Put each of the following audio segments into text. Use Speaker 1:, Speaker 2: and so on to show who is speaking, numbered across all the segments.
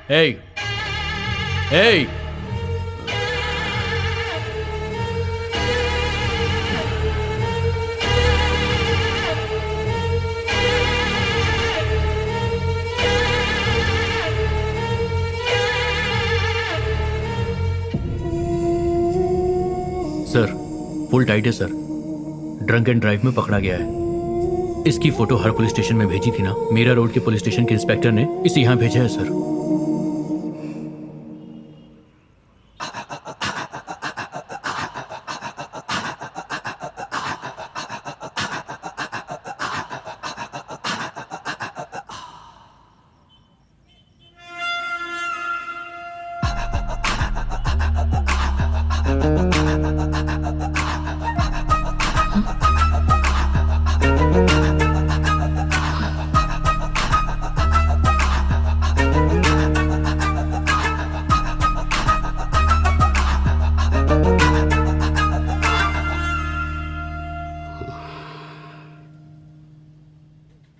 Speaker 1: Hey! Hey! Sir, full tight है sir. Drunk and drive में पकड़ा गया है। इसकी फोटो हर पुलिस स्टेशन में भेजी थी ना, मेरा रोड के पुलिस स्टेशन के इंस्पेक्टर ने इसे यहाँ भेजा है सर।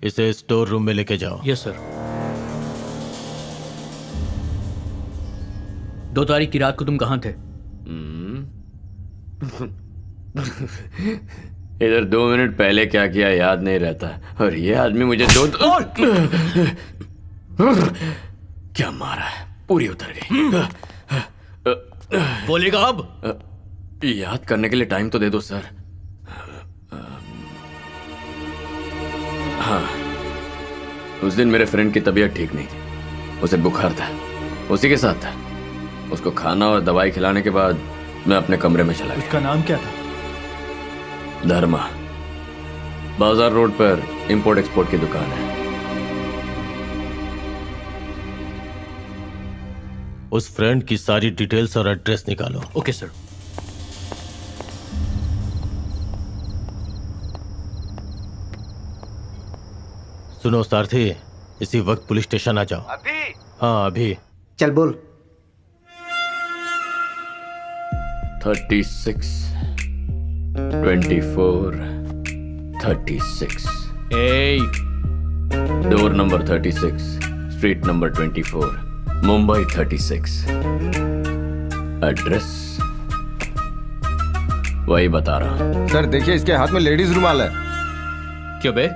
Speaker 2: इसे स्टोर रूम में लेके जाओ।
Speaker 1: Yes sir. 2 तारीख की रात को तुम कहाँ थे?
Speaker 3: इधर 2 मिनट पहले क्या किया याद नहीं रहता, और ये आदमी मुझे क्या मारा है, पूरी उतर गई।
Speaker 1: बोलेगा अब?
Speaker 3: याद करने के लिए टाइम तो दे दो सर। हाँ, उस दिन मेरे फ्रेंड की तबीयत ठीक नहीं थी, उसे बुखार था, उसी के साथ था। उसको खाना और दवाई खिलाने के बाद मैं अपने कमरे में चला गया।
Speaker 4: उसका नाम क्या था?
Speaker 3: धर्मा। बाजार रोड पर इंपोर्ट एक्सपोर्ट की दुकान है।
Speaker 2: उस फ्रेंड की सारी डिटेल्स और एड्रेस निकालो।
Speaker 1: Okay sir.
Speaker 2: सुनो सारथी, इसी वक्त पुलिस स्टेशन आ जाओ।
Speaker 5: अभी?
Speaker 2: हाँ अभी।
Speaker 6: चल बोल।
Speaker 3: 36, 24, 36। Door number 36, street number 24, Mumbai 36। Address वही बता रहा।
Speaker 5: सर देखिए, इसके हाथ में लेडीज रुमाल है।
Speaker 1: क्यों बे,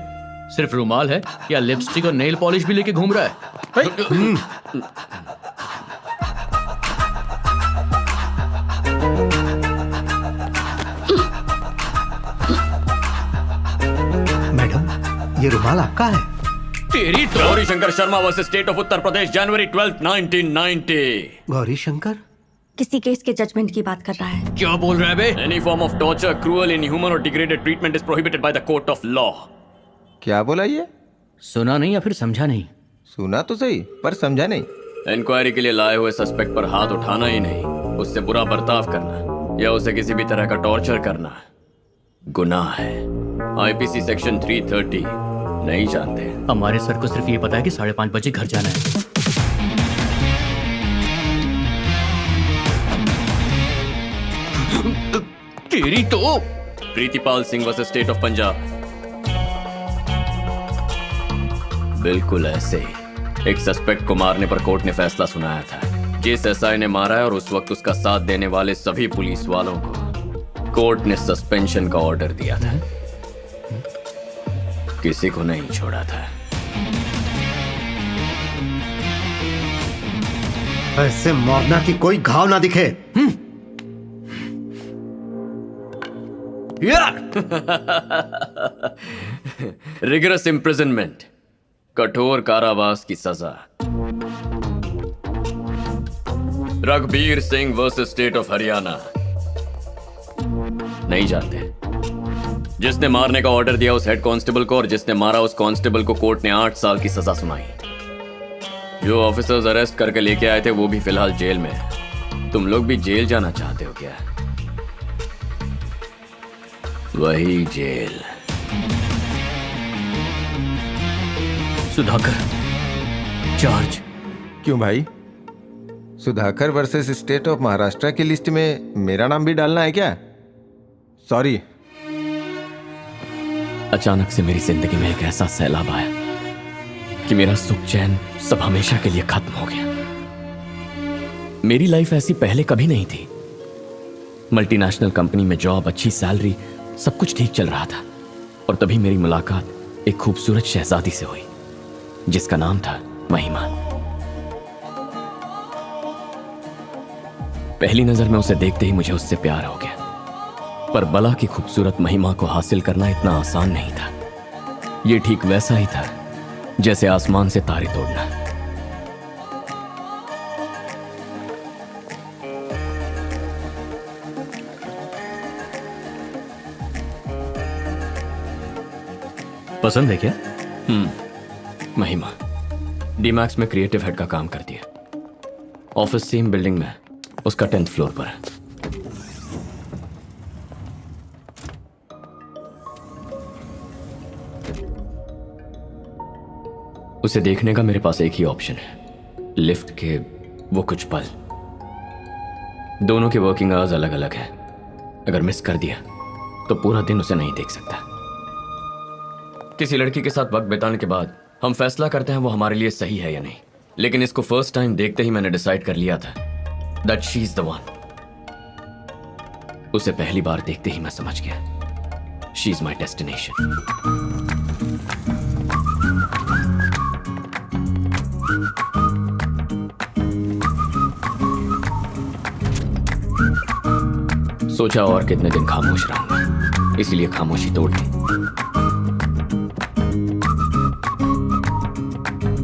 Speaker 1: सिर्फ रुमाल है या लिपस्टिक और नेल पॉलिश भी लेके घूम रहा है?
Speaker 6: मैडम, ये रुमाल आपका है?
Speaker 1: तेरी तो।
Speaker 3: Gauri Shankar Sharma versus state of Uttar Pradesh, जनवरी 12, 1990।
Speaker 6: गौरी शंकर
Speaker 7: किसी केस के जजमेंट की बात कर रहा है।
Speaker 1: क्या बोल रहा है बे?
Speaker 3: Any form of torture, cruel, inhuman or degraded treatment is prohibited by the court of law.
Speaker 5: क्या बोला ये?
Speaker 1: सुना नहीं या फिर समझा नहीं?
Speaker 5: सुना तो सही पर समझा नहीं।
Speaker 3: इंक्वायरी के लिए लाए हुए सस्पेक्ट पर हाथ उठाना ही नहीं, उससे बुरा बर्ताव करना या उसे किसी भी तरह का टॉर्चर करना गुनाह है। आईपीसी सेक्शन 330 नहीं जानते?
Speaker 1: हमारे सर को सिर्फ ये पता है कि 5:30 बजे घर जाना है। तेरी तो।
Speaker 3: Pritipal Singh versus state of Punjab. बिल्कुल ऐसे ही एक सस्पेक्ट को मारने पर कोर्ट ने फैसला सुनाया था। जिस एसआई ने मारा है और उस वक्त उसका साथ देने वाले सभी पुलिस वालों को कोर्ट ने सस्पेंशन का ऑर्डर दिया था। किसी को नहीं छोड़ा था।
Speaker 6: ऐसे मारना कि कोई घाव ना दिखे।
Speaker 3: रिगरस इम्प्रिजनमेंट, कठोर कारावास की सजा। Raghbir Singh versus state of Haryana. नहीं जानते? जिसने मारने का ऑर्डर दिया उस हेड कांस्टेबल को और जिसने मारा उस कांस्टेबल को कोर्ट ने 8 साल की सजा सुनाई। जो ऑफिसर्स अरेस्ट करके लेके आए थे वो भी फिलहाल जेल में है। तुम लोग भी जेल जाना चाहते हो क्या? वही जेल।
Speaker 1: सुधाकर, चार्ज।
Speaker 5: क्यों भाई? Sudhakar versus state of Maharashtra की लिस्ट में मेरा नाम भी डालना है क्या? सॉरी।
Speaker 3: अचानक से मेरी जिंदगी में एक ऐसा सैलाब आया कि मेरा सुख चैन सब हमेशा के लिए खत्म हो गया। मेरी लाइफ ऐसी पहले कभी नहीं थी। मल्टीनेशनल कंपनी में जॉब, अच्छी सैलरी, सब कुछ ठीक चल रहा था। और तभी मेरी मुलाकात एक खूबसूरत शहजादी से हुई जिसका नाम था महिमा। पहली नजर में उसे देखते ही मुझे उससे प्यार हो गया। पर बला की खूबसूरत महिमा को हासिल करना इतना आसान नहीं था। यह ठीक वैसा ही था जैसे आसमान से तारे तोड़ना।
Speaker 1: पसंद है क्या?
Speaker 3: महिमा डीमैक्स में क्रिएटिव हेड का काम करती है। ऑफिस सेम बिल्डिंग में, उसका 10th फ्लोर पर है। उसे देखने का मेरे पास एक ही ऑप्शन है, लिफ्ट के वो कुछ पल। दोनों के वर्किंग आवर्स अलग अलग हैं। अगर मिस कर दिया तो पूरा दिन उसे नहीं देख सकता। किसी लड़की के साथ वक्त बिताने के बाद हम फैसला करते हैं वो हमारे लिए सही है या नहीं। लेकिन इसको फर्स्ट टाइम देखते ही मैंने डिसाइड कर लिया था that she is the one. उसे पहली बार देखते ही मैं समझ गया शी इज माई डेस्टिनेशन। सोचा और कितने दिन खामोश रहूंगा, इसीलिए खामोशी तोड़ दी।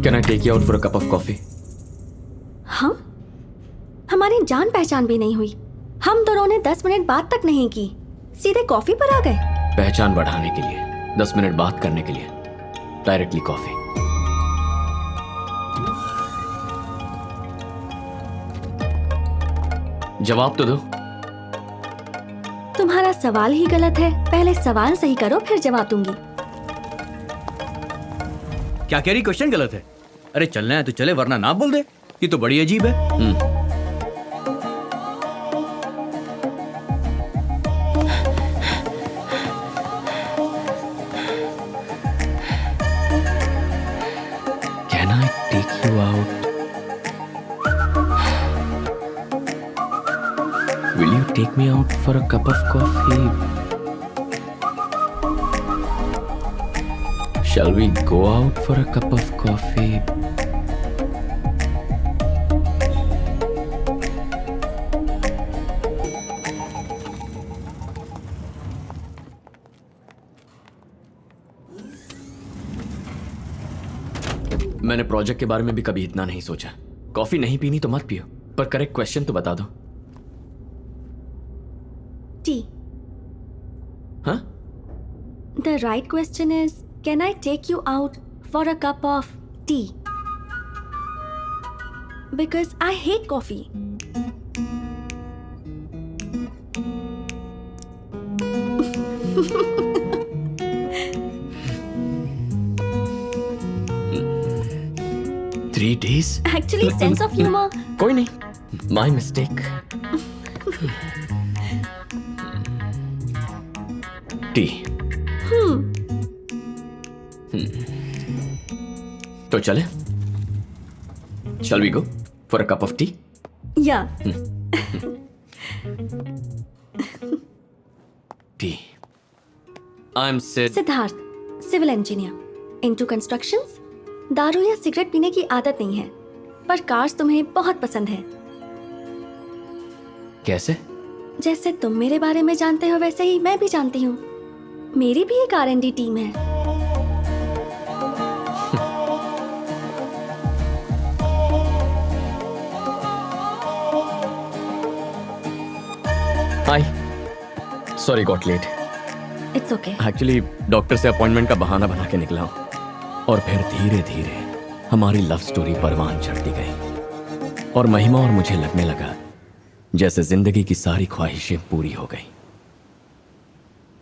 Speaker 3: Can I take you out for a cup of coffee?
Speaker 7: हाँ, हमारी जान पहचान भी नहीं हुई। हम दोनों ने 10 मिनट बात तक नहीं की, सीधे कॉफी पर आ गए।
Speaker 3: पहचान बढ़ाने के लिए, 10 मिनट बात करने के लिए डायरेक्टली कॉफी। जवाब तो दो।
Speaker 7: तुम्हारा सवाल ही गलत है। पहले सवाल सही करो, फिर जवाब दूंगी।
Speaker 1: क्या कह रही? क्वेश्चन गलत है। अरे चलना है तो चले, वरना ना बोल दे। ये तो बड़ी अजीब है।
Speaker 3: Can I take you out? Will you take me out for a cup of coffee? Shall we go out for a cup of coffee? मैंने प्रोजेक्ट के बारे में भी कभी इतना नहीं सोचा। कॉफी नहीं पीनी तो मत पियो, पर करेक्ट क्वेश्चन तो बता दो।
Speaker 7: टी।
Speaker 3: हाँ?
Speaker 7: The right question is, can I take you out for a cup of tea? Because I hate coffee.
Speaker 3: Three days?
Speaker 7: Actually, sense of humor.
Speaker 3: कोई नहीं, my mistake. टी। तो चले? Shall we go for a cup of tea?
Speaker 7: Yeah.
Speaker 3: Tea. I'm Sid.
Speaker 7: Siddharth, civil engineer, into constructions. दारू या cigarette पीने की आदत नहीं है, पर कार्स तुम्हें बहुत पसंद है।
Speaker 3: कैसे?
Speaker 7: जैसे तुम मेरे बारे में जानते हो वैसे ही मैं भी जानती हूँ। मेरी भी एक R&D टीम है।
Speaker 3: Hi, sorry got late.
Speaker 7: It's okay.
Speaker 3: Actually doctor से अपॉइंटमेंट का बहाना बना के निकला हूं। और फिर धीरे धीरे हमारी लव स्टोरी परवान चढ़ती गई और महिमा और मुझे लगने लगा जैसे जिंदगी की सारी ख्वाहिशें पूरी हो गई।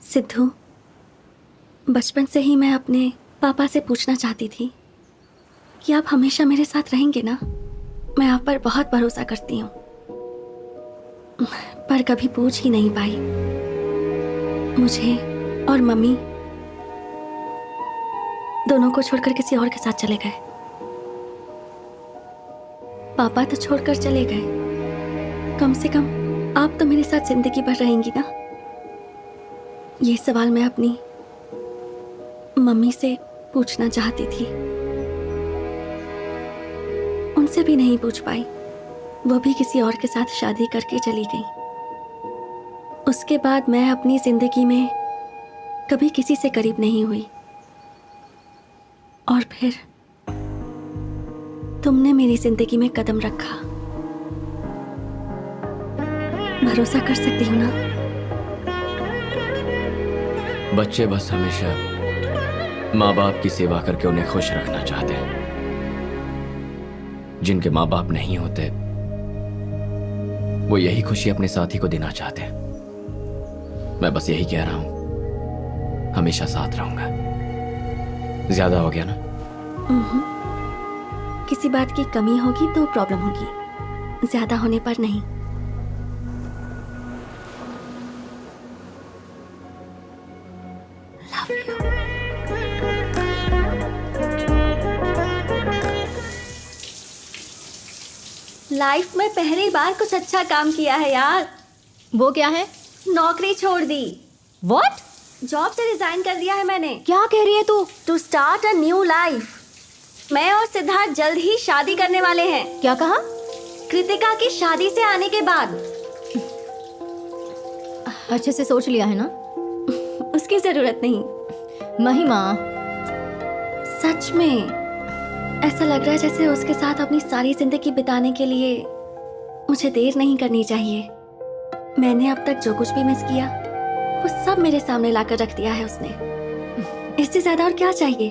Speaker 7: सिद्धू, बचपन से ही मैं अपने पापा से पूछना चाहती थी कि आप हमेशा मेरे साथ रहेंगे ना। मैं आप पर बहुत भरोसा करती हूँ, पर कभी पूछ ही नहीं पाई। मुझे और मम्मी दोनों को छोड़कर किसी और के साथ चले गए। पापा तो छोड़कर चले गए, कम से कम आप तो मेरे साथ जिंदगी भर रहेंगी ना? ये सवाल मैं अपनी मम्मी से पूछना चाहती थी, उनसे भी नहीं पूछ पाई। वो भी किसी और के साथ शादी करके चली गई। उसके बाद मैं अपनी जिंदगी में कभी किसी से करीब नहीं हुई, और फिर तुमने मेरी जिंदगी में कदम रखा। भरोसा कर सकती हो ना?
Speaker 3: बच्चे बस हमेशा माँ बाप की सेवा करके उन्हें खुश रखना चाहते हैं। जिनके माँ बाप नहीं होते वो यही खुशी अपने साथी को देना चाहते हैं। मैं बस यही कह रहा हूं, हमेशा साथ रहूंगा। ज्यादा हो गया ना?
Speaker 7: किसी बात की कमी होगी तो प्रॉब्लम होगी, ज्यादा होने पर नहीं। Love you. लाइफ में पहली बार कुछ अच्छा काम किया है यार।
Speaker 4: वो क्या है?
Speaker 7: नौकरी छोड़ दी।
Speaker 4: व्हाट?
Speaker 7: जॉब से रिजाइन कर दिया है मैंने।
Speaker 4: क्या कह रही है तू?
Speaker 7: To start a new life. मैं और सिद्धार्थ जल्द ही शादी करने वाले हैं।
Speaker 4: क्या कहा?
Speaker 7: कृतिका की शादी से आने के बाद।
Speaker 4: अच्छे से सोच लिया है ना?
Speaker 7: उसकी जरूरत नहीं।
Speaker 4: महिमा,
Speaker 7: सच में ऐसा लग रहा है जैसे उसके साथ अपनी सारी जिंदगी बिताने के लिए मुझे देर नहीं करनी चाहिए। मैंने अब तक जो कुछ भी मिस किया वो सब मेरे सामने लाकर रख दिया है उसने। इससे ज्यादा और क्या चाहिए?